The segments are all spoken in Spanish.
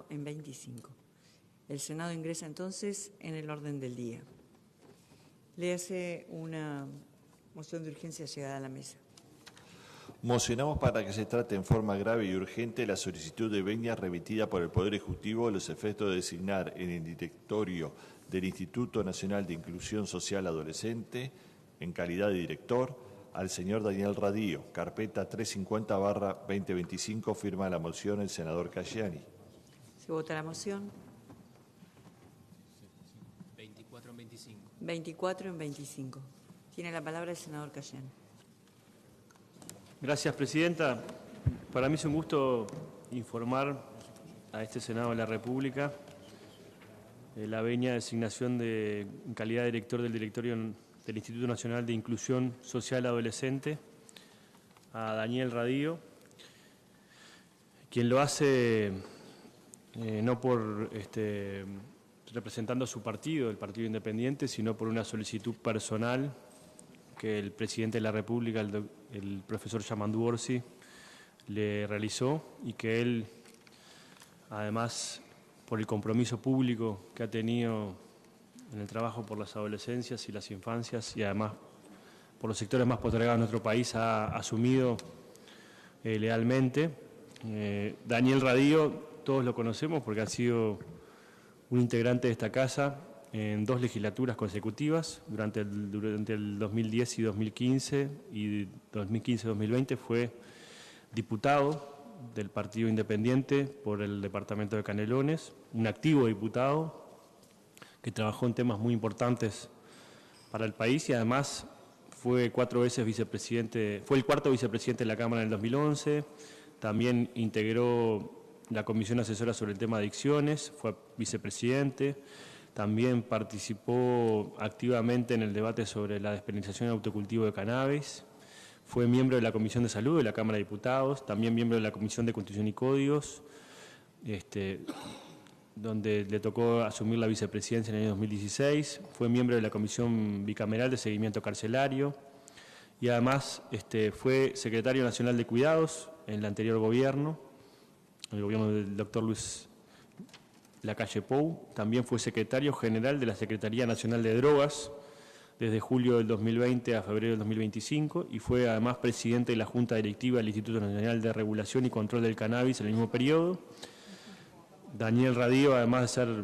24 en 25. El Senado ingresa entonces en el orden del día. Le hace una moción de urgencia llegada a la mesa. Mocionamos para que se trate en forma grave y urgente la solicitud de venia remitida por el Poder Ejecutivo a los efectos de designar en el directorio del Instituto Nacional de Inclusión Social Adolescente, en calidad de director, al señor Daniel Radío, carpeta 350/2025, firma la moción el senador Cayani. ¿Se vota la moción? 24 en 25. 24 en 25. Tiene la palabra el senador Cayani. Gracias, presidenta. Para mí es un gusto informar a este Senado de la República la venia de designación en calidad de director del directorio del Instituto Nacional de Inclusión Social Adolescente a Daniel Radío, quien lo hace no por representando a su partido, el Partido Independiente, sino por una solicitud personal que el presidente de la República, el profesor Yamandu Orsi, le realizó, y que él, además, por el compromiso público que ha tenido en el trabajo por las adolescencias y las infancias, y además por los sectores más postergados de nuestro país, ha asumido lealmente. Daniel Radío, todos lo conocemos porque ha sido un integrante de esta casa en 2 legislaturas consecutivas, durante el 2010 y 2015, y 2015-2020 fue diputado del Partido Independiente por el departamento de Canelones, un activo diputado que trabajó en temas muy importantes para el país, y además fue 4 veces vicepresidente, fue el 4º vicepresidente de la Cámara en el 2011, también integró la Comisión Asesora sobre el tema de adicciones, fue vicepresidente. También participó activamente en el debate sobre la despenalización y autocultivo de cannabis. Fue miembro de la Comisión de Salud de la Cámara de Diputados, también miembro de la Comisión de Constitución y Códigos, donde le tocó asumir la vicepresidencia en el año 2016. Fue miembro de la Comisión Bicameral de Seguimiento Carcelario y además fue secretario nacional de Cuidados en el anterior gobierno, el gobierno del doctor Luis Lacalle Pou. También fue secretario general de la Secretaría Nacional de Drogas desde julio del 2020 a febrero del 2025 y fue además presidente de la Junta Directiva del Instituto Nacional de Regulación y Control del Cannabis en el mismo periodo. Daniel Radío, además de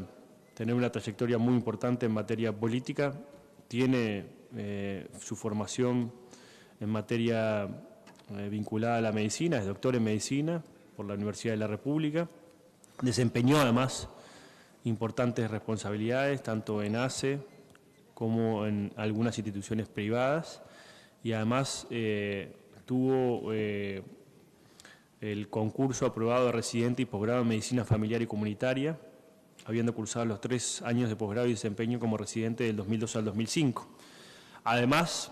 tener una trayectoria muy importante en materia política, tiene su formación en materia vinculada a la medicina, es doctor en medicina por la Universidad de la República. Desempeñó además importantes responsabilidades, tanto en ACE como en algunas instituciones privadas, y además tuvo el concurso aprobado de residente y posgrado en Medicina Familiar y Comunitaria, habiendo cursado los 3 años de posgrado y desempeño como residente del 2002 al 2005. Además,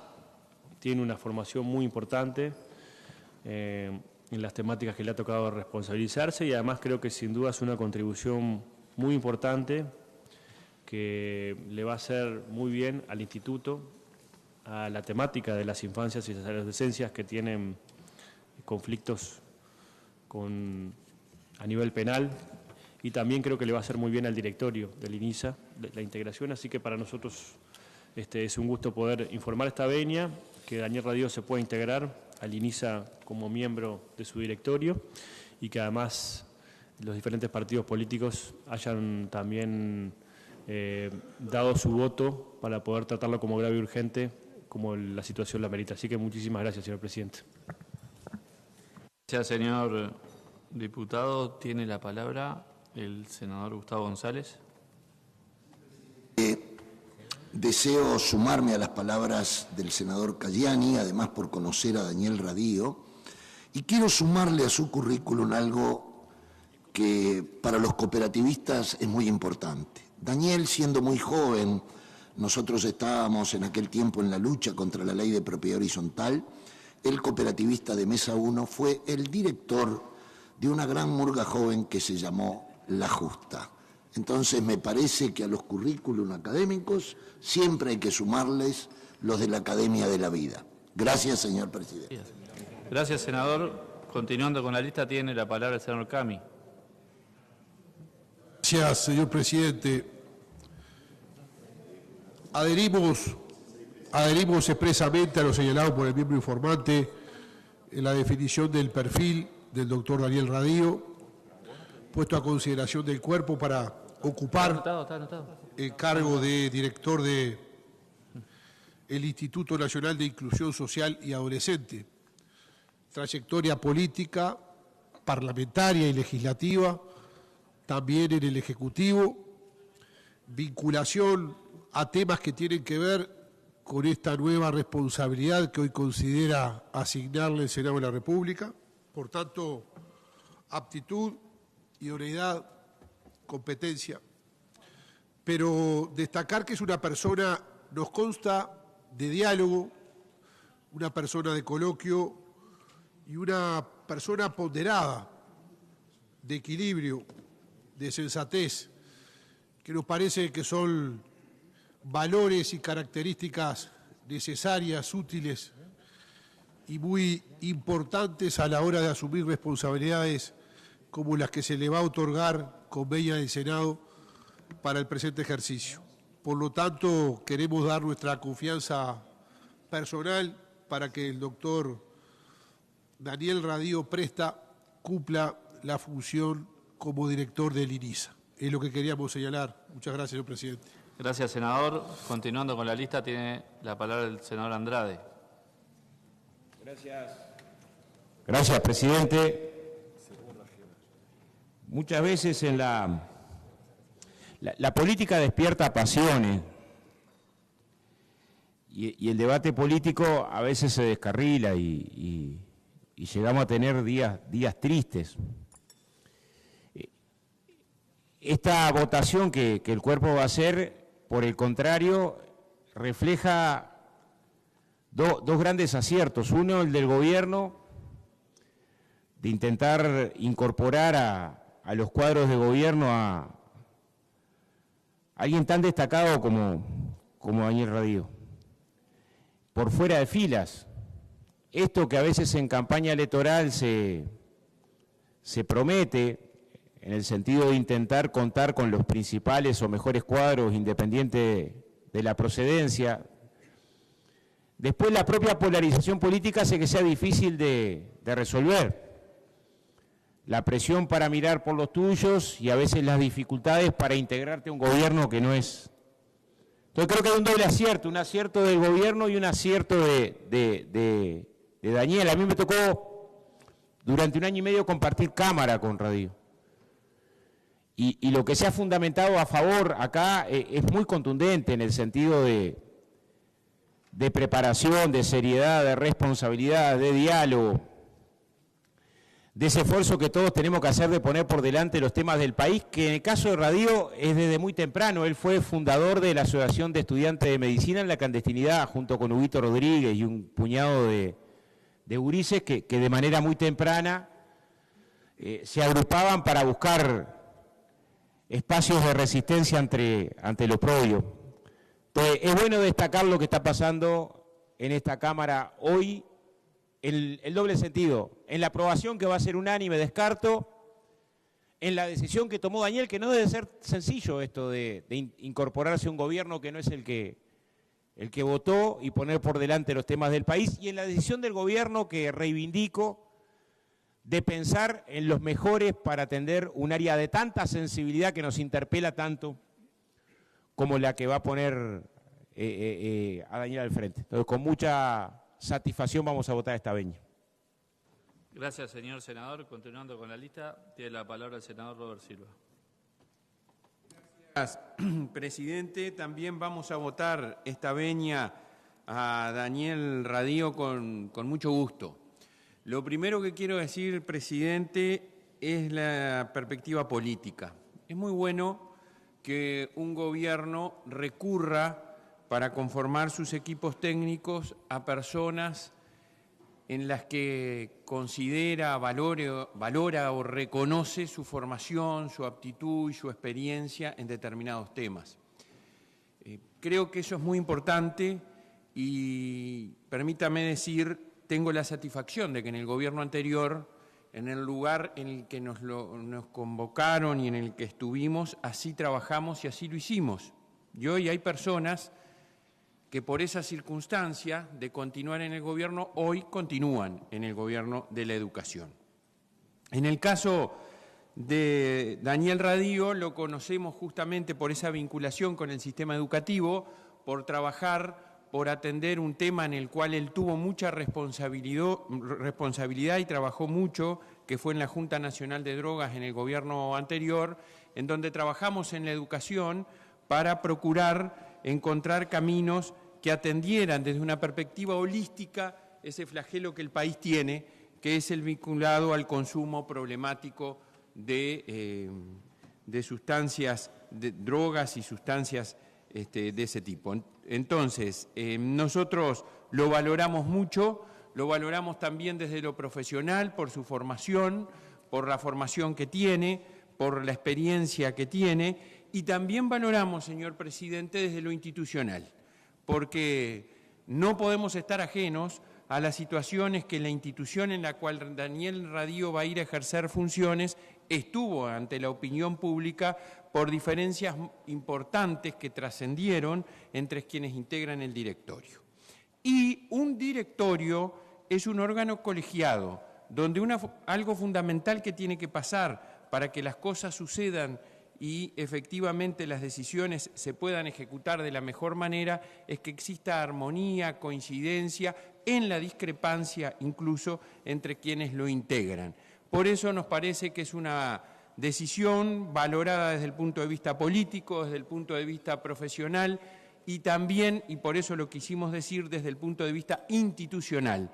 tiene una formación muy importante en las temáticas que le ha tocado responsabilizarse, y además creo que sin duda es una contribución muy importante que le va a hacer muy bien al Instituto, a la temática de las infancias y las adolescencias que tienen conflictos a nivel penal, y también creo que le va a hacer muy bien al directorio del INISA, la integración. Así que para nosotros es un gusto poder informar esta venia, que Daniel Radío se pueda integrar al INISA como miembro de su directorio, y que además los diferentes partidos políticos hayan también dado su voto para poder tratarlo como grave y urgente, como la situación la merita. Así que muchísimas gracias, señor presidente. Gracias, señor diputado. Tiene la palabra el senador Gustavo González. Deseo sumarme a las palabras del senador Cayani, además por conocer a Daniel Radío, y quiero sumarle a su currículum algo que para los cooperativistas es muy importante. Daniel, siendo muy joven, nosotros estábamos en aquel tiempo en la lucha contra la ley de propiedad horizontal, el cooperativista de Mesa 1 fue el director de una gran murga joven que se llamó La Justa. Entonces me parece que a los currículum académicos siempre hay que sumarles los de la Academia de la Vida. Gracias, señor presidente. Gracias, senador. Continuando con la lista, tiene la palabra el senador Cami. Gracias, señor presidente. Adherimos expresamente a lo señalado por el miembro informante en la definición del perfil del doctor Daniel Radío, puesto a consideración del cuerpo para ocupar el cargo de director del Instituto Nacional de Inclusión Social y Adolescente. Trayectoria política, parlamentaria y legislativa, también en el Ejecutivo, vinculación a temas que tienen que ver con esta nueva responsabilidad que hoy considera asignarle el Senado de la República. Por tanto, aptitud, idoneidad, competencia. Pero destacar que es una persona, nos consta, de diálogo, una persona de coloquio y una persona ponderada, de equilibrio, de sensatez, que nos parece que son valores y características necesarias, útiles y muy importantes a la hora de asumir responsabilidades como las que se le va a otorgar con venia del Senado para el presente ejercicio. Por lo tanto, queremos dar nuestra confianza personal para que el doctor Daniel Radío Presta cumpla la función como director del INISA. Es lo que queríamos señalar. Muchas gracias, señor presidente. Gracias, senador. Continuando con la lista, tiene la palabra el senador Andrade. Gracias, presidente. Muchas veces en la política despierta pasiones y el debate político a veces se descarrila y llegamos a tener días tristes. Esta votación que el cuerpo va a hacer, por el contrario, refleja dos grandes aciertos. Uno, el del gobierno, de intentar incorporar a los cuadros de gobierno a alguien tan destacado como Daniel Radío, por fuera de filas. Esto que a veces en campaña electoral se promete, en el sentido de intentar contar con los principales o mejores cuadros independiente de la procedencia, después la propia polarización política hace que sea difícil de resolver. La presión para mirar por los tuyos y a veces las dificultades para integrarte a un gobierno que no es. Entonces creo que hay un doble acierto, un acierto del gobierno y un acierto de Daniel. A mí me tocó durante 1 año y medio compartir cámara con Radío. Y lo que se ha fundamentado a favor acá es muy contundente en el sentido de preparación, de seriedad, de responsabilidad, de diálogo, de ese esfuerzo que todos tenemos que hacer de poner por delante los temas del país, que en el caso de Radío es desde muy temprano. Él fue fundador de la Asociación de Estudiantes de Medicina en la clandestinidad, junto con Huguito Rodríguez y un puñado de gurises que de manera muy temprana se agrupaban para buscar espacios de resistencia ante lo propio. Entonces, es bueno destacar lo que está pasando en esta Cámara hoy, el doble sentido, en la aprobación que va a ser unánime, descarto, en la decisión que tomó Daniel, que no debe ser sencillo esto de incorporarse a un gobierno que no es el que votó y poner por delante los temas del país, y en la decisión del gobierno que reivindico, de pensar en los mejores para atender un área de tanta sensibilidad que nos interpela tanto como la que va a poner a Daniel al frente. Entonces, con mucha satisfacción vamos a votar esta venia. Gracias, señor senador. Continuando con la lista, tiene la palabra el senador Robert Silva. Gracias, presidente. También vamos a votar esta venia a Daniel Radío con mucho gusto. Lo primero que quiero decir, presidente, es la perspectiva política. Es muy bueno que un gobierno recurra para conformar sus equipos técnicos a personas en las que considera, valora o reconoce su formación, su aptitud y su experiencia en determinados temas. Creo que eso es muy importante y permítame decir, tengo la satisfacción de que en el gobierno anterior en el lugar en el que nos convocaron y en el que estuvimos, así trabajamos y así lo hicimos. Y hoy hay personas que por esa circunstancia de continuar en el gobierno, hoy continúan en el gobierno de la educación. En el caso de Daniel Radío lo conocemos justamente por esa vinculación con el sistema educativo, por trabajar, por atender un tema en el cual él tuvo mucha responsabilidad y trabajó mucho, que fue en la Junta Nacional de Drogas en el gobierno anterior, en donde trabajamos en la educación para procurar encontrar caminos que atendieran desde una perspectiva holística ese flagelo que el país tiene, que es el vinculado al consumo problemático de sustancias, de drogas y sustancias de ese tipo. Entonces, nosotros lo valoramos mucho, lo valoramos también desde lo profesional, por su formación, por la formación que tiene, por la experiencia que tiene, y también valoramos, señor presidente, desde lo institucional, porque no podemos estar ajenos a las situaciones que la institución en la cual Daniel Radío va a ir a ejercer funciones estuvo ante la opinión pública por diferencias importantes que trascendieron entre quienes integran el directorio. Y un directorio es un órgano colegiado, donde algo fundamental que tiene que pasar para que las cosas sucedan y efectivamente las decisiones se puedan ejecutar de la mejor manera es que exista armonía, coincidencia, en la discrepancia incluso entre quienes lo integran. Por eso nos parece que es una decisión valorada desde el punto de vista político, desde el punto de vista profesional y también, y por eso lo quisimos decir, desde el punto de vista institucional,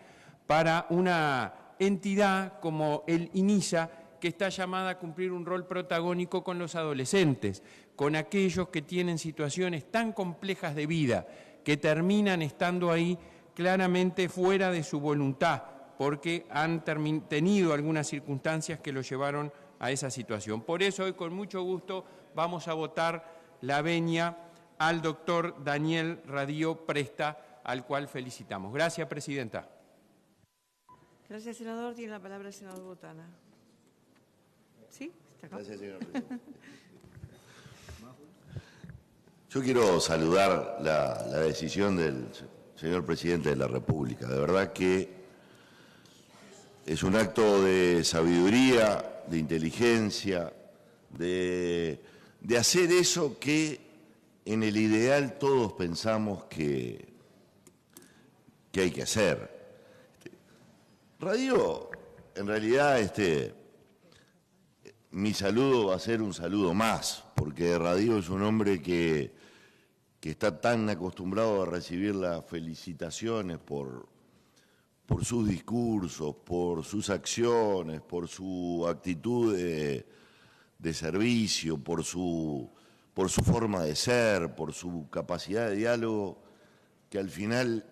para una entidad como el INISA, que está llamada a cumplir un rol protagónico con los adolescentes, con aquellos que tienen situaciones tan complejas de vida, que terminan estando ahí claramente fuera de su voluntad, porque han tenido algunas circunstancias que lo llevaron a esa situación. Por eso hoy con mucho gusto vamos a votar la venia al doctor Daniel Radío Presta, al cual felicitamos. Gracias, presidenta. Gracias, senador. Tiene la palabra el senador Botana. ¿Sí? ¿Está acá? Gracias, señor presidente. Yo quiero saludar la decisión del señor presidente de la República. De verdad que es un acto de sabiduría, de inteligencia, de hacer eso que en el ideal todos pensamos que hay que hacer. Radío, en realidad, mi saludo va a ser un saludo más, porque Radío es un hombre que está tan acostumbrado a recibir las felicitaciones por sus discursos, por sus acciones, por su actitud de servicio, por su forma de ser, por su capacidad de diálogo, que al final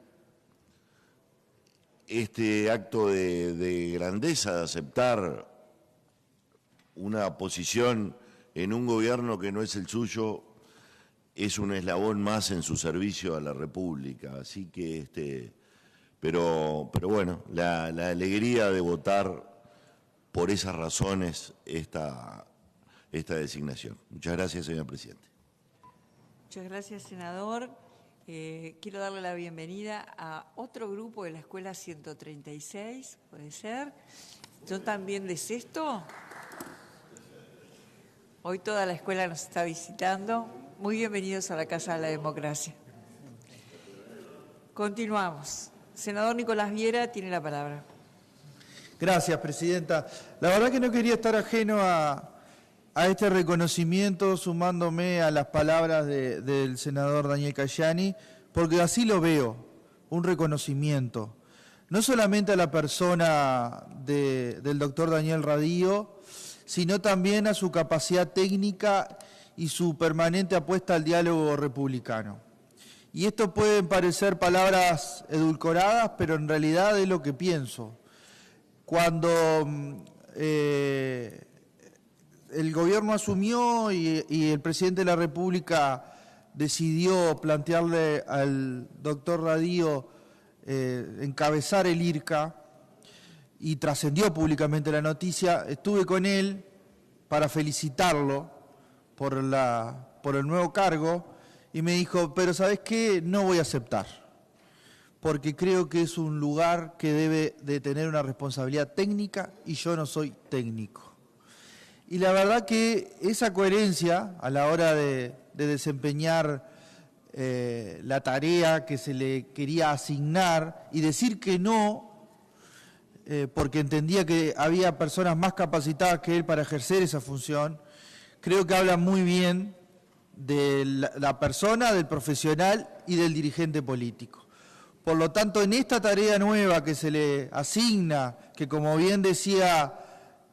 este acto de grandeza, de aceptar una posición en un gobierno que no es el suyo, es un eslabón más en su servicio a la República. Así que, pero bueno, la alegría de votar por esas razones esta designación. Muchas gracias, señor presidente. Muchas gracias, senador. Quiero darle la bienvenida a otro grupo de la Escuela 136, ¿puede ser? ¿Son también de sexto? Hoy toda la escuela nos está visitando. Muy bienvenidos a la Casa de la Democracia. Continuamos. Senador Nicolás Viera tiene la palabra. Gracias, presidenta. La verdad que no quería estar ajeno a este reconocimiento, sumándome a las palabras del senador Daniel Cayani, porque así lo veo, un reconocimiento. No solamente a la persona del doctor Daniel Radío, sino también a su capacidad técnica y su permanente apuesta al diálogo republicano. Y esto pueden parecer palabras edulcoradas, pero en realidad es lo que pienso. Cuando el gobierno asumió y el presidente de la República decidió plantearle al doctor Radío encabezar el IRCA, y trascendió públicamente la noticia, estuve con él para felicitarlo por el nuevo cargo y me dijo, pero ¿sabes qué? No voy a aceptar, porque creo que es un lugar que debe de tener una responsabilidad técnica y yo no soy técnico. Y la verdad que esa coherencia a la hora de desempeñar la tarea que se le quería asignar y decir que no, porque entendía que había personas más capacitadas que él para ejercer esa función, creo que habla muy bien de la persona, del profesional y del dirigente político. Por lo tanto, en esta tarea nueva que se le asigna, que como bien decía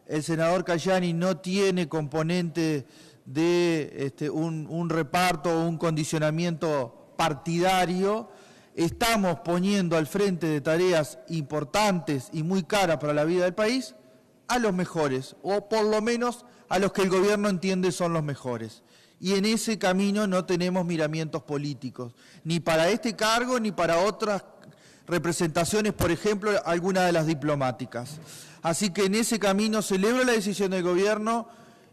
el senador Cayani, no tiene componente de un reparto o un condicionamiento partidario, estamos poniendo al frente de tareas importantes y muy caras para la vida del país a los mejores, o por lo menos a los que el gobierno entiende son los mejores. Y en ese camino no tenemos miramientos políticos, ni para este cargo ni para otras representaciones, por ejemplo, alguna de las diplomáticas. Así que en ese camino celebro la decisión del gobierno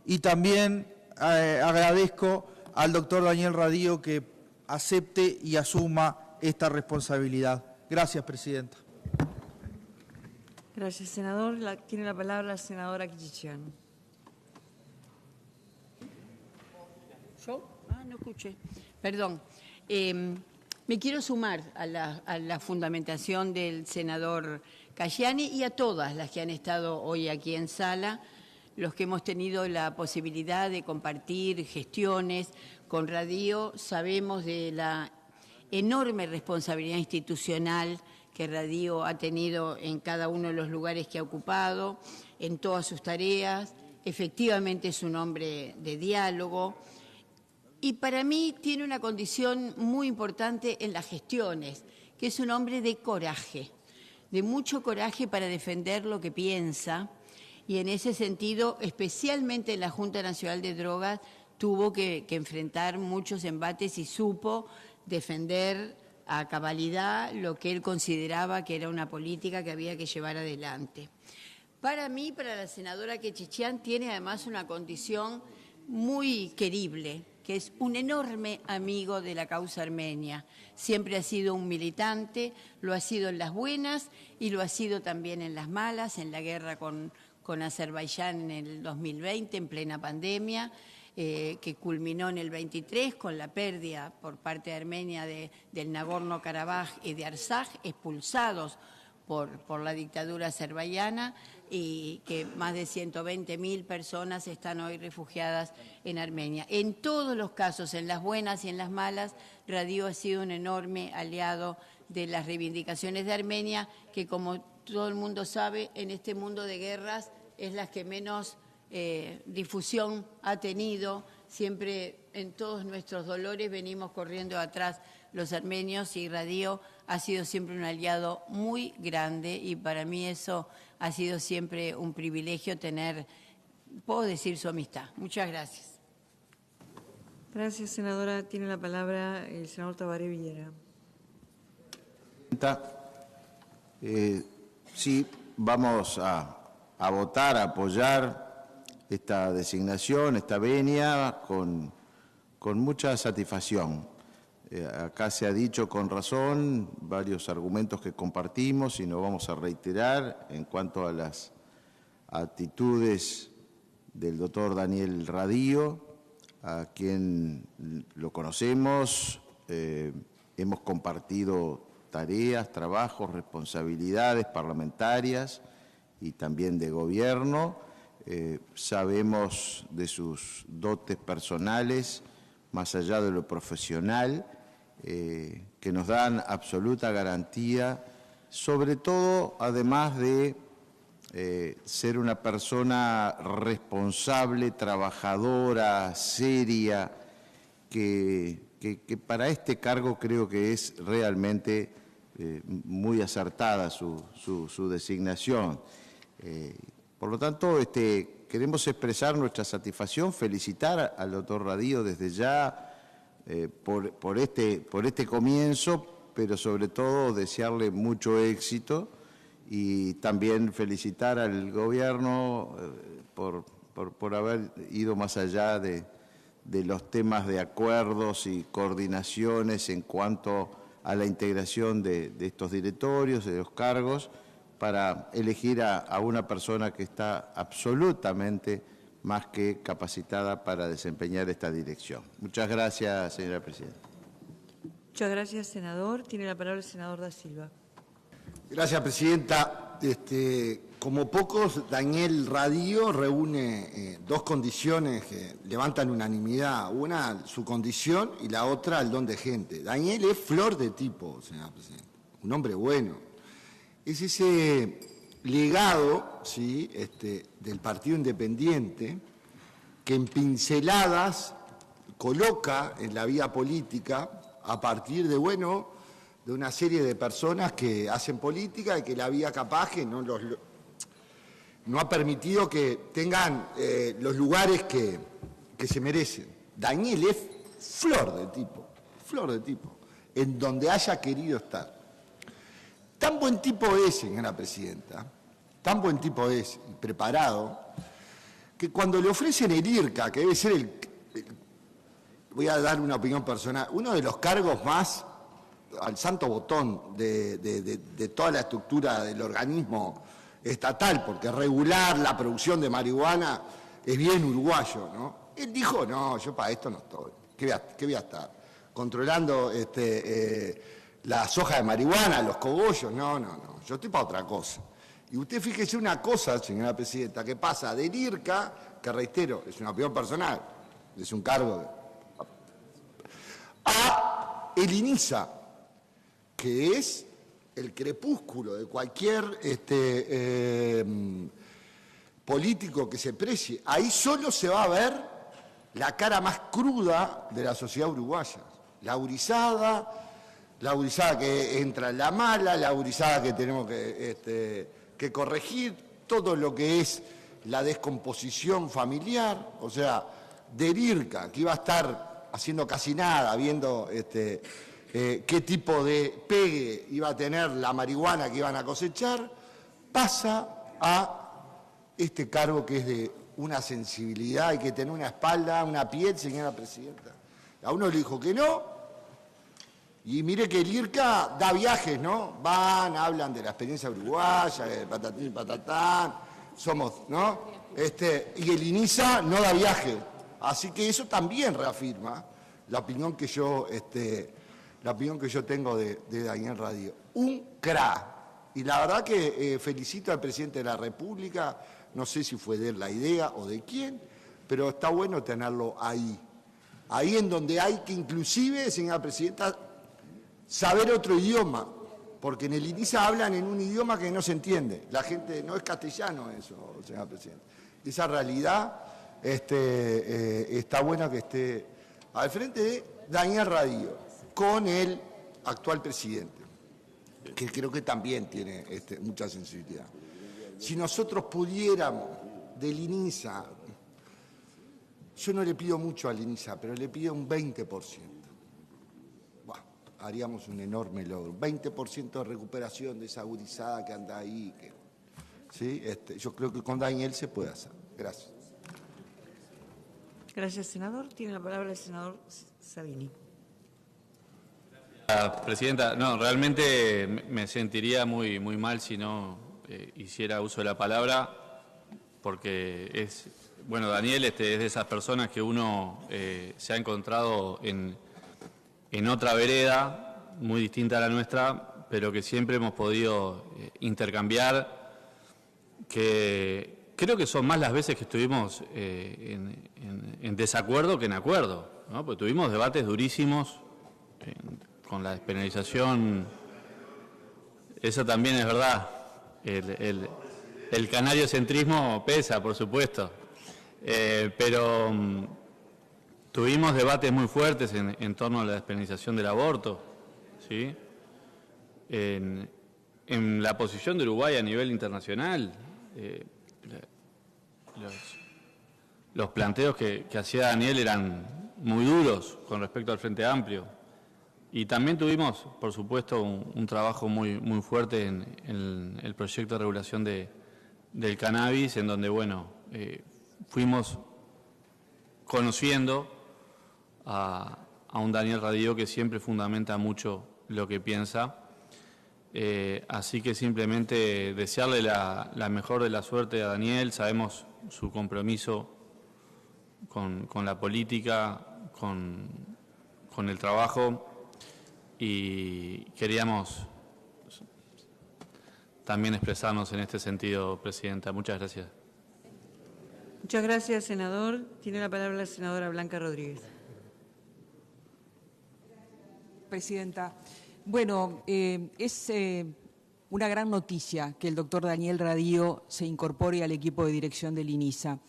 y también agradezco al doctor Daniel Radío que acepte y asuma esta responsabilidad. Gracias, Presidenta. Gracias, senador. Tiene la palabra la senadora Kichicyan. ¿Yo? No escuché. Perdón. Me quiero sumar a la fundamentación del senador Cayani y a todas las que han estado hoy aquí en sala, los que hemos tenido la posibilidad de compartir gestiones con Radío. Sabemos de la enorme responsabilidad institucional que Radío ha tenido en cada uno de los lugares que ha ocupado, en todas sus tareas. Efectivamente es un hombre de diálogo y para mí tiene una condición muy importante en las gestiones, que es un hombre de coraje, de mucho coraje para defender lo que piensa, y en ese sentido, especialmente en la Junta Nacional de Drogas, tuvo que enfrentar muchos embates y supo defender a cabalidad lo que él consideraba que era una política que había que llevar adelante. Para mí, para la senadora Kichicyan, tiene además una condición muy querible, que es un enorme amigo de la causa armenia. Siempre ha sido un militante, lo ha sido en las buenas y lo ha sido también en las malas, en la guerra con Azerbaiyán en el 2020, en plena pandemia, que culminó en el 23 con la pérdida por parte de Armenia del Nagorno-Karabaj y de Artsaj, expulsados por la dictadura azerbaiyana, y que más de 120.000 personas están hoy refugiadas en Armenia. En todos los casos, en las buenas y en las malas, Radío ha sido un enorme aliado de las reivindicaciones de Armenia, que como todo el mundo sabe, en este mundo de guerras es la que menos difusión ha tenido. Siempre en todos nuestros dolores venimos corriendo atrás los armenios y Radío ha sido siempre un aliado muy grande y para mí eso ha sido siempre un privilegio tener, puedo decir, su amistad. Muchas gracias. Gracias, senadora. Tiene la palabra el senador Tabaré Villera. Sí, vamos a votar, a apoyar esta designación, esta venia, con mucha satisfacción. Acá se ha dicho con razón varios argumentos que compartimos y no vamos a reiterar en cuanto a las actitudes del doctor Daniel Radío, a quien lo conocemos, hemos compartido tareas, trabajos, responsabilidades parlamentarias y también de gobierno. Sabemos de sus dotes personales, más allá de lo profesional, que nos dan absoluta garantía, sobre todo, además de ser una persona responsable, trabajadora, seria, que para este cargo creo que es realmente muy acertada su designación. Por lo tanto, queremos expresar nuestra satisfacción, felicitar al doctor Radío desde ya por este comienzo, pero sobre todo desearle mucho éxito y también felicitar al gobierno por haber ido más allá de los temas de acuerdos y coordinaciones en cuanto a la integración de estos directorios, de los cargos, para elegir a una persona que está absolutamente más que capacitada para desempeñar esta dirección. Muchas gracias, señora presidenta. Muchas gracias, senador. Tiene la palabra el senador Da Silva. Gracias, presidenta. Como pocos, Daniel Radío reúne dos condiciones que levantan unanimidad. Una, su condición, y la otra, el don de gente. Daniel es flor de tipo, señora presidenta. Un hombre bueno. Es ese legado, ¿sí?, del Partido Independiente que en pinceladas coloca en la vida política a partir de, bueno, de una serie de personas que hacen política y que la vida capaz que no ha permitido que tengan los lugares que se merecen. Daniel es flor de tipo, en donde haya querido estar. Tan buen tipo es, señora presidenta, tan buen tipo es, y preparado, que cuando le ofrecen el IRCA, que debe ser voy a dar una opinión personal, uno de los cargos más al santo botón de toda la estructura del organismo estatal, porque regular la producción de marihuana es bien uruguayo, ¿no? Él dijo, no, yo para esto no estoy, ¿qué voy a estar? Controlando la soja de marihuana, los cogollos, no, yo estoy para otra cosa. Y usted fíjese una cosa, señora presidenta, que pasa del IRCA, que reitero, es una opinión personal, es un cargo, a el INISA, que es el crepúsculo de cualquier político que se precie. Ahí solo se va a ver la cara más cruda de la sociedad uruguaya. La gurizada que entra en la mala, la gurizada que tenemos que corregir, todo lo que es la descomposición familiar, o sea, del IRCA, que iba a estar haciendo casi nada, viendo qué tipo de pegue iba a tener la marihuana que iban a cosechar, pasa a este cargo que es de una sensibilidad, hay que tener una espalda, una piel, señora presidenta. A uno le dijo que no, y mire que el IRCA da viajes, ¿no? Van, hablan de la experiencia uruguaya, de patatín, patatán, somos, ¿no? Y el INISA no da viaje. Así que eso también reafirma la opinión que yo tengo de Daniel Radío. Un cra. Y la verdad que felicito al presidente de la República, no sé si fue de él la idea o de quién, pero está bueno tenerlo ahí. Ahí en donde hay que inclusive, señora presidenta, saber otro idioma, porque en el INISA hablan en un idioma que no se entiende. La gente, no es castellano eso, señora presidenta. Esa realidad está buena que esté al frente de Daniel Radío, con el actual presidente, que creo que también tiene mucha sensibilidad. Si nosotros pudiéramos del INISA, yo no le pido mucho al INISA, pero le pido un 20%. Haríamos un enorme logro, 20% de recuperación de esa gurizada que anda ahí. ¿Sí? Yo creo que con Daniel se puede hacer. Gracias. Gracias, senador. Tiene la palabra el senador Savini. Presidenta, no, realmente me sentiría muy mal si no hiciera uso de la palabra, porque Daniel es de esas personas que uno se ha encontrado en otra vereda, muy distinta a la nuestra, pero que siempre hemos podido intercambiar, que creo que son más las veces que estuvimos en desacuerdo que en acuerdo, ¿no? Porque tuvimos debates durísimos con la despenalización, eso también es verdad, el canariocentrismo pesa, por supuesto, pero tuvimos debates muy fuertes en torno a la despenalización del aborto, ¿sí? En la posición de Uruguay a nivel internacional, los planteos que hacía Daniel eran muy duros con respecto al Frente Amplio, Y también tuvimos, por supuesto, un trabajo muy fuerte en el proyecto de regulación del cannabis, en donde, bueno, fuimos conociendo a un Daniel Radío que siempre fundamenta mucho lo que piensa. Así que simplemente desearle la mejor de la suerte a Daniel. Sabemos su compromiso con la política, con el trabajo, y queríamos también expresarnos en este sentido, Presidenta. Muchas gracias. Muchas gracias, senador. Tiene la palabra la senadora Blanca Rodríguez. Presidenta. Bueno, es una gran noticia que el doctor Daniel Radío se incorpore al equipo de dirección del INISA.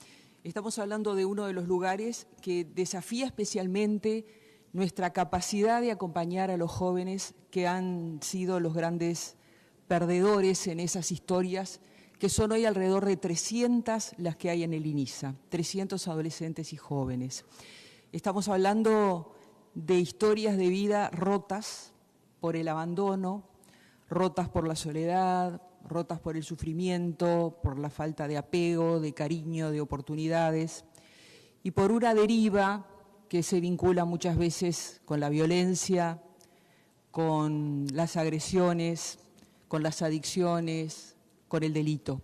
Estamos hablando de uno de los lugares que desafía especialmente nuestra capacidad de acompañar a los jóvenes que han sido los grandes perdedores en esas historias, que son hoy alrededor de 300 las que hay en el INISA, 300 adolescentes y jóvenes. Estamos hablando de historias de vida rotas por el abandono, rotas por la soledad, rotas por el sufrimiento, por la falta de apego, de cariño, de oportunidades, y por una deriva que se vincula muchas veces con la violencia, con las agresiones, con las adicciones, con el delito.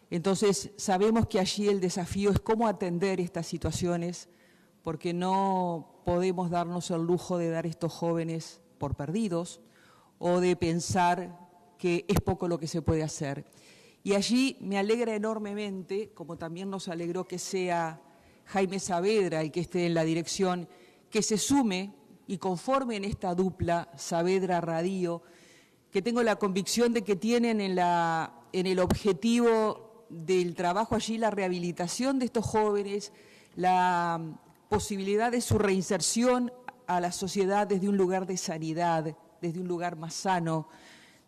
Entonces, sabemos que allí el desafío es cómo atender estas situaciones, porque no podemos darnos el lujo de dar a estos jóvenes por perdidos o de pensar que es poco lo que se puede hacer. Y allí me alegra enormemente, como también nos alegró que sea Jaime Saavedra el que esté en la dirección, que se sume y conforme en esta dupla Saavedra-Radío, que tengo la convicción de que tienen en el objetivo del trabajo allí la rehabilitación de estos jóvenes, la posibilidad de su reinserción a la sociedad desde un lugar de sanidad, desde un lugar más sano,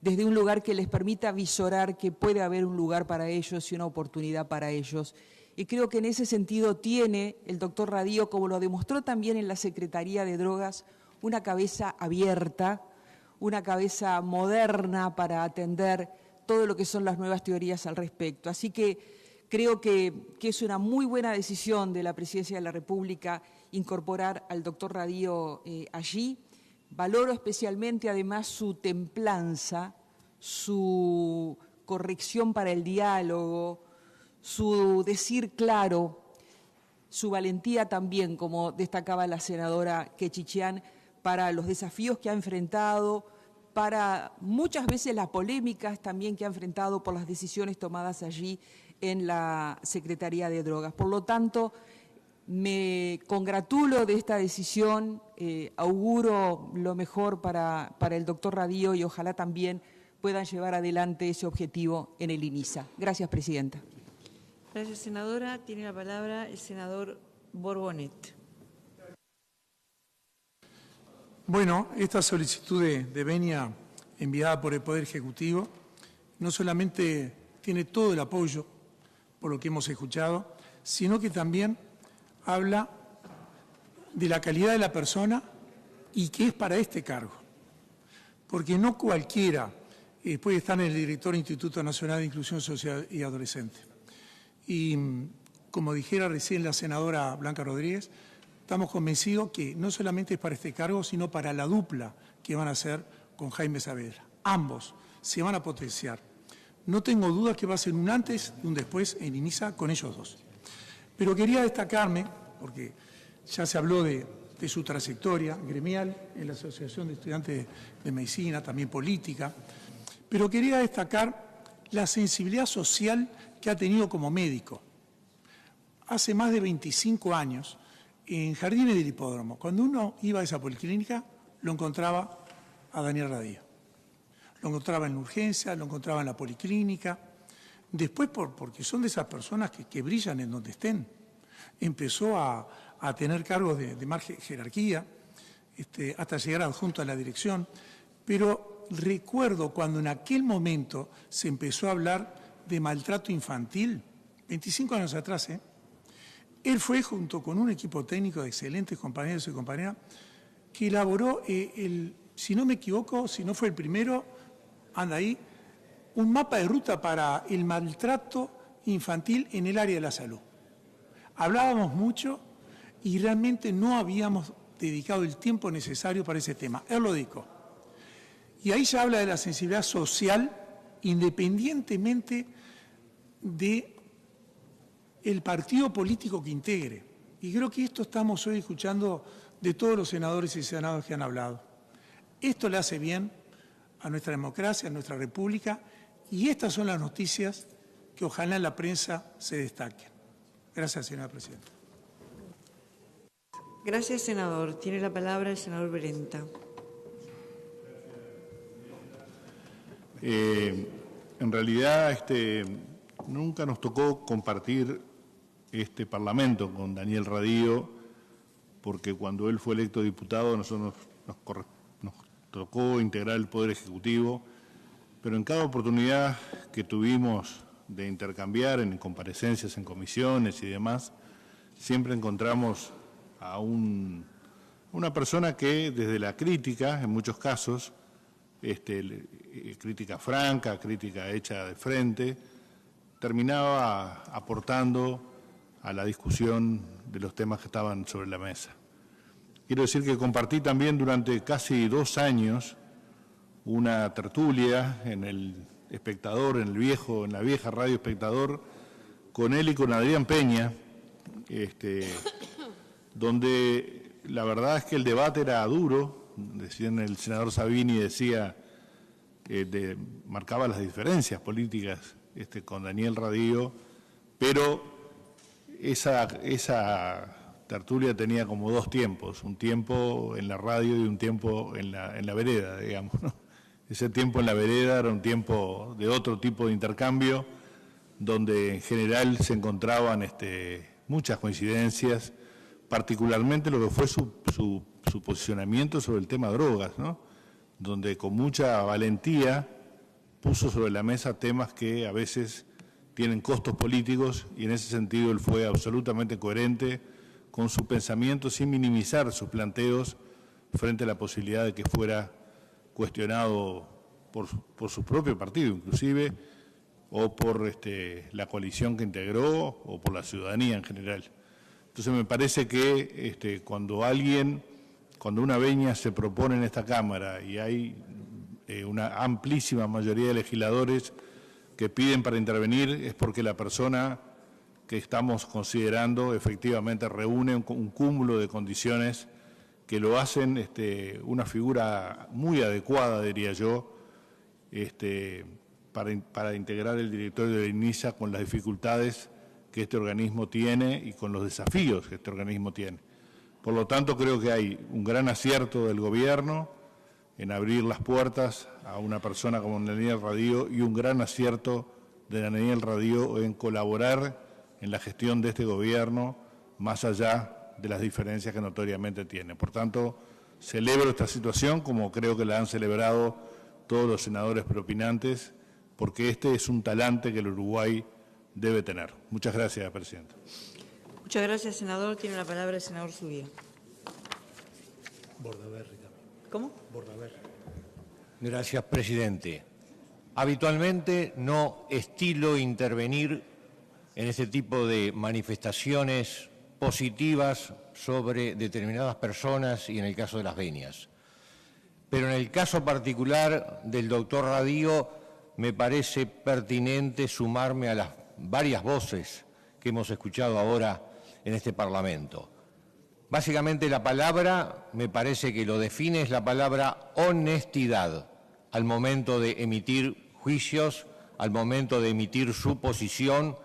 desde un lugar que les permita visorar que puede haber un lugar para ellos y una oportunidad para ellos. Y creo que en ese sentido tiene el doctor Radío, como lo demostró también en la Secretaría de Drogas, una cabeza abierta, una cabeza moderna para atender todo lo que son las nuevas teorías al respecto. Así que creo que es una muy buena decisión de la Presidencia de la República incorporar al doctor Radío allí. Valoro especialmente además su templanza, su corrección para el diálogo, su decir claro, su valentía también, como destacaba la senadora Quechichián, para los desafíos que ha enfrentado, para muchas veces las polémicas también que ha enfrentado por las decisiones tomadas allí en la Secretaría de Drogas. Por lo tanto, me congratulo de esta decisión, auguro lo mejor para el doctor Radío y ojalá también puedan llevar adelante ese objetivo en el INISA. Gracias, Presidenta. Gracias, senadora. Tiene la palabra el senador Borbonet. Bueno, esta solicitud de venia enviada por el Poder Ejecutivo no solamente tiene todo el apoyo por lo que hemos escuchado, sino que también habla de la calidad de la persona y que es para este cargo. Porque no cualquiera puede estar en el director del Instituto Nacional de Inclusión Social y Adolescente. Y como dijera recién la senadora Blanca Rodríguez, estamos convencidos que no solamente es para este cargo, sino para la dupla que van a hacer con Jaime Saavedra. Ambos se van a potenciar. No tengo dudas que va a ser un antes y un después en INISA con ellos dos. Pero quería destacarme, porque ya se habló de su trayectoria gremial en la Asociación de Estudiantes de Medicina, también política, pero quería destacar la sensibilidad social que ha tenido como médico. Hace más de 25 años, en Jardines del Hipódromo, cuando uno iba a esa policlínica, lo encontraba a Daniel Radío. Lo encontraba en la urgencia, lo encontraba en la policlínica. Después, porque son de esas personas que brillan en donde estén, empezó a tener cargos de más jerarquía, hasta llegar adjunto a la dirección. Pero recuerdo cuando en aquel momento se empezó a hablar de maltrato infantil, 25 años atrás, él fue junto con un equipo técnico de excelentes compañeros y compañeras, que elaboró, si no me equivoco, si no fue el primero, anda ahí, un mapa de ruta para el maltrato infantil en el área de la salud. Hablábamos mucho y realmente no habíamos dedicado el tiempo necesario para ese tema. Él lo dijo. Y ahí se habla de la sensibilidad social independientemente del partido político que integre. Y creo que esto estamos hoy escuchando de todos los senadores y senadoras que han hablado. Esto le hace bien a nuestra democracia, a nuestra república, y estas son las noticias que ojalá en la prensa se destaquen. Gracias, señora presidenta. Gracias, senador. Tiene la palabra el senador Berenta. En realidad, nunca nos tocó compartir este Parlamento con Daniel Radío, porque cuando él fue electo diputado, nosotros nos tocó integrar el Poder Ejecutivo, pero en cada oportunidad que tuvimos de intercambiar en comparecencias, en comisiones y demás, siempre encontramos a una persona que desde la crítica, en muchos casos, crítica franca, crítica hecha de frente, terminaba aportando a la discusión de los temas que estaban sobre la mesa. Quiero decir que compartí también durante casi 2 años una tertulia en el Espectador, en la vieja Radio Espectador, con él y con Adrián Peña, donde la verdad es que el debate era duro. Decían, el senador Sabini decía, marcaba las diferencias políticas con Daniel Radío, pero esa tertulia tenía como 2 tiempos, un tiempo en la radio y un tiempo en la vereda, digamos, ¿no? Ese tiempo en la vereda era un tiempo de otro tipo de intercambio, donde en general se encontraban muchas coincidencias, particularmente lo que fue su posicionamiento sobre el tema drogas, ¿no? Donde con mucha valentía puso sobre la mesa temas que a veces tienen costos políticos, y en ese sentido él fue absolutamente coherente con su pensamiento, sin minimizar sus planteos frente a la posibilidad de que fuera cuestionado por su propio partido, inclusive, o por la coalición que integró, o por la ciudadanía en general. Entonces me parece que cuando una venia se propone en esta Cámara y hay una amplísima mayoría de legisladores que piden para intervenir, es porque la persona que estamos considerando efectivamente reúne un cúmulo de condiciones que lo hacen una figura muy adecuada, diría yo, para integrar el directorio de INISA con las dificultades que este organismo tiene y con los desafíos que este organismo tiene. Por lo tanto, creo que hay un gran acierto del Gobierno en abrir las puertas a una persona como Daniel Radío, y un gran acierto de Daniel Radío en colaborar en la gestión de este Gobierno, más allá de las diferencias que notoriamente tiene. Por tanto, celebro esta situación, como creo que la han celebrado todos los senadores propinantes, porque es un talante que el Uruguay debe tener. Muchas gracias, presidenta. Muchas gracias, senador. Tiene la palabra el senador Zubia. Bordaberry también. ¿Cómo? Bordaberry. Gracias, presidente. Habitualmente no estilo intervenir en este tipo de manifestaciones positivas sobre determinadas personas y en el caso de las venias. Pero en el caso particular del doctor Radío me parece pertinente sumarme a las varias voces que hemos escuchado ahora en este Parlamento. Básicamente la palabra, me parece que lo define, es la palabra honestidad al momento de emitir juicios, al momento de emitir su posición,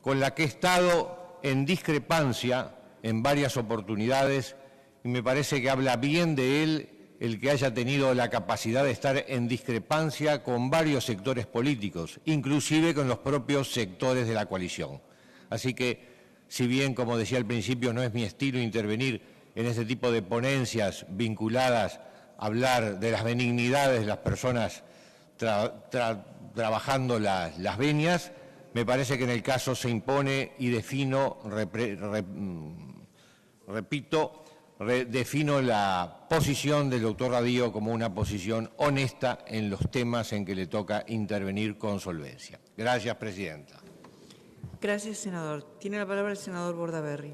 con la que he estado en discrepancia en varias oportunidades, y me parece que habla bien de él el que haya tenido la capacidad de estar en discrepancia con varios sectores políticos, inclusive con los propios sectores de la coalición. Así que, si bien, como decía al principio, no es mi estilo intervenir en este tipo de ponencias vinculadas a hablar de las benignidades de las personas trabajando las venias, me parece que en el caso se impone y defino, repito, defino la posición del doctor Radío como una posición honesta en los temas en que le toca intervenir con solvencia. Gracias, presidenta. Gracias, senador. Tiene la palabra el senador Bordaberry.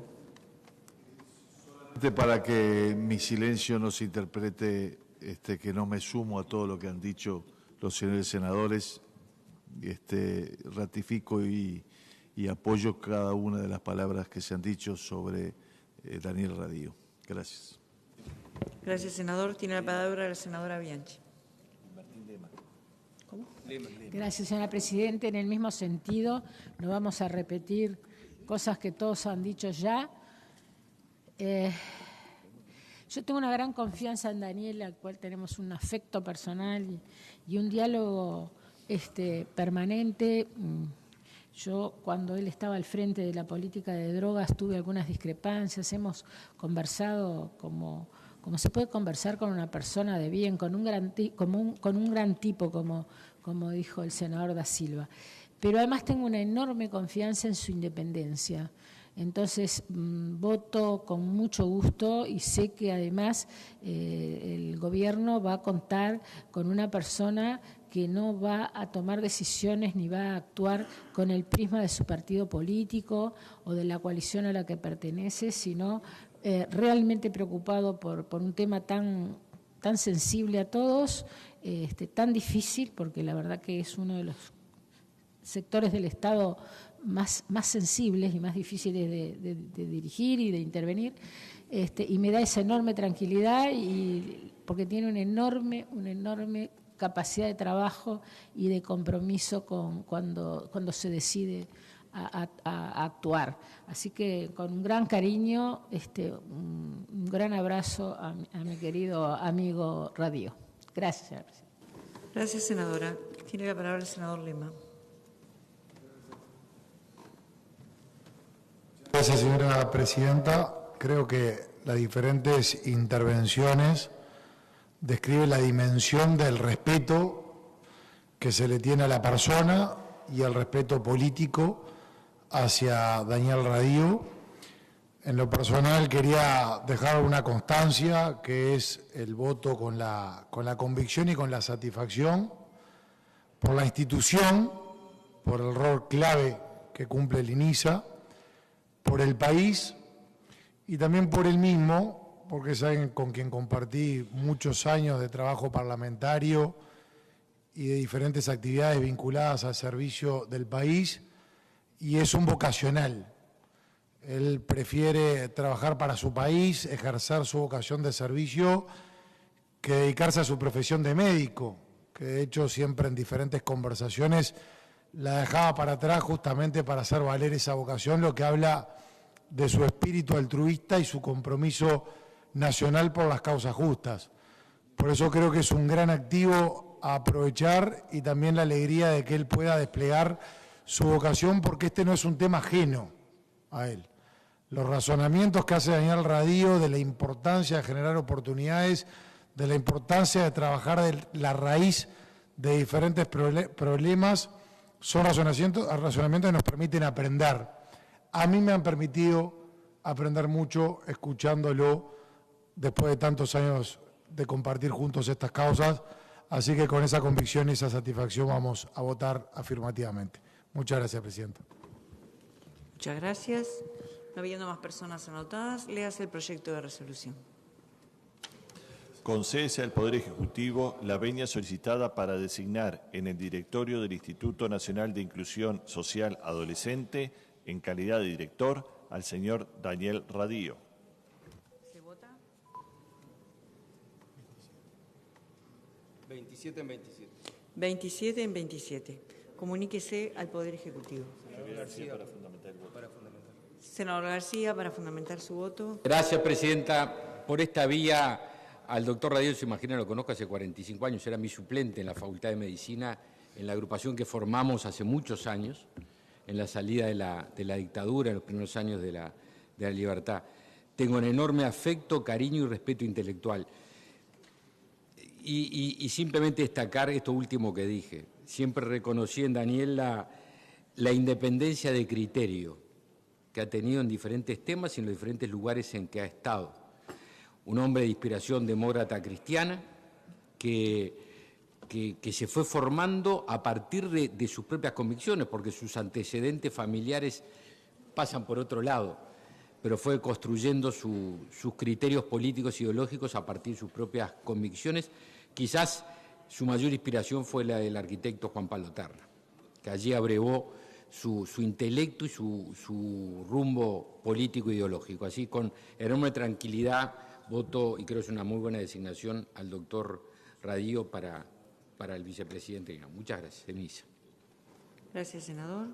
Para que mi silencio no se interprete que no me sumo a todo lo que han dicho los señores senadores, ratifico y apoyo cada una de las palabras que se han dicho sobre Daniel Radío. Gracias. Gracias, senador. Tiene la palabra la senadora Bianchi. ¿Cómo? Gracias, señora Presidenta. En el mismo sentido, no vamos a repetir cosas que todos han dicho ya. Yo tengo una gran confianza en Daniel, al cual tenemos un afecto personal y un diálogo permanente. Yo, cuando él estaba al frente de la política de drogas, tuve algunas discrepancias. Hemos conversado como se puede conversar con una persona de bien, con un gran tipo, como dijo el senador Da Silva. Pero además tengo una enorme confianza en su independencia. Entonces, voto con mucho gusto y sé que además el gobierno va a contar con una persona que no va a tomar decisiones ni va a actuar con el prisma de su partido político o de la coalición a la que pertenece, sino realmente preocupado por un tema tan sensible a todos, tan difícil, porque la verdad que es uno de los sectores del Estado más sensibles y más difíciles de dirigir y de intervenir, y me da esa enorme tranquilidad porque tiene una enorme capacidad de trabajo y de compromiso cuando se decide a actuar. Así que con un gran cariño, un gran abrazo a mi querido amigo Radío. Gracias, señora Presidenta. Gracias, senadora. Tiene la palabra el senador Lema. Gracias, señora Presidenta. Creo que las diferentes intervenciones describen la dimensión del respeto que se le tiene a la persona y el respeto político hacia Daniel Radío. En lo personal quería dejar una constancia, que es el voto con la convicción y con la satisfacción por la institución, por el rol clave que cumple el INISA, por el país y también por él mismo, porque saben con quien compartí muchos años de trabajo parlamentario y de diferentes actividades vinculadas al servicio del país, y es un vocacional. Él prefiere trabajar para su país, ejercer su vocación de servicio, que dedicarse a su profesión de médico, que de hecho siempre en diferentes conversaciones la dejaba para atrás justamente para hacer valer esa vocación, lo que habla de su espíritu altruista y su compromiso nacional por las causas justas. Por eso creo que es un gran activo a aprovechar y también la alegría de que él pueda desplegar su vocación, porque este no es un tema ajeno a él. Los razonamientos que hace Daniel Radío de la importancia de generar oportunidades, de la importancia de trabajar de la raíz de diferentes problemas, son razonamientos que nos permiten aprender. A mí me han permitido aprender mucho escuchándolo después de tantos años de compartir juntos estas causas, así que con esa convicción y esa satisfacción vamos a votar afirmativamente. Muchas gracias, Presidenta. Muchas gracias. No habiendo más personas anotadas, léase el proyecto de resolución. Concédese al Poder Ejecutivo la venia solicitada para designar en el directorio del Instituto Nacional de Inclusión Social Adolescente, en calidad de director, al señor Daniel Radío. ¿Se vota? 27 en 27. 27 en 27. Comuníquese al Poder Ejecutivo. García para fundamentar el voto. Senador García, para fundamentar su voto. Gracias, Presidenta. Por esta vía, al doctor Radío, se imagina, lo conozco hace 45 años, era mi suplente en la Facultad de Medicina, en la agrupación que formamos hace muchos años, en la salida de la dictadura, en los primeros años de la libertad. Tengo un enorme afecto, cariño y respeto intelectual. Y simplemente destacar esto último que dije. Siempre reconocí en Daniel la independencia de criterio que ha tenido en diferentes temas y en los diferentes lugares en que ha estado. un hombre de inspiración demócrata cristiana que se fue formando a partir de sus propias convicciones, porque sus antecedentes familiares pasan por otro lado, pero fue construyendo sus criterios políticos e ideológicos a partir de sus propias convicciones. Quizás su mayor inspiración fue la del arquitecto Juan Pablo Terra, que allí abrevó su intelecto y su rumbo político e ideológico. Así, con enorme tranquilidad, voto, y creo que es una muy buena designación, al doctor Radío para el vicepresidente. Muchas gracias, Denise. Gracias, senador.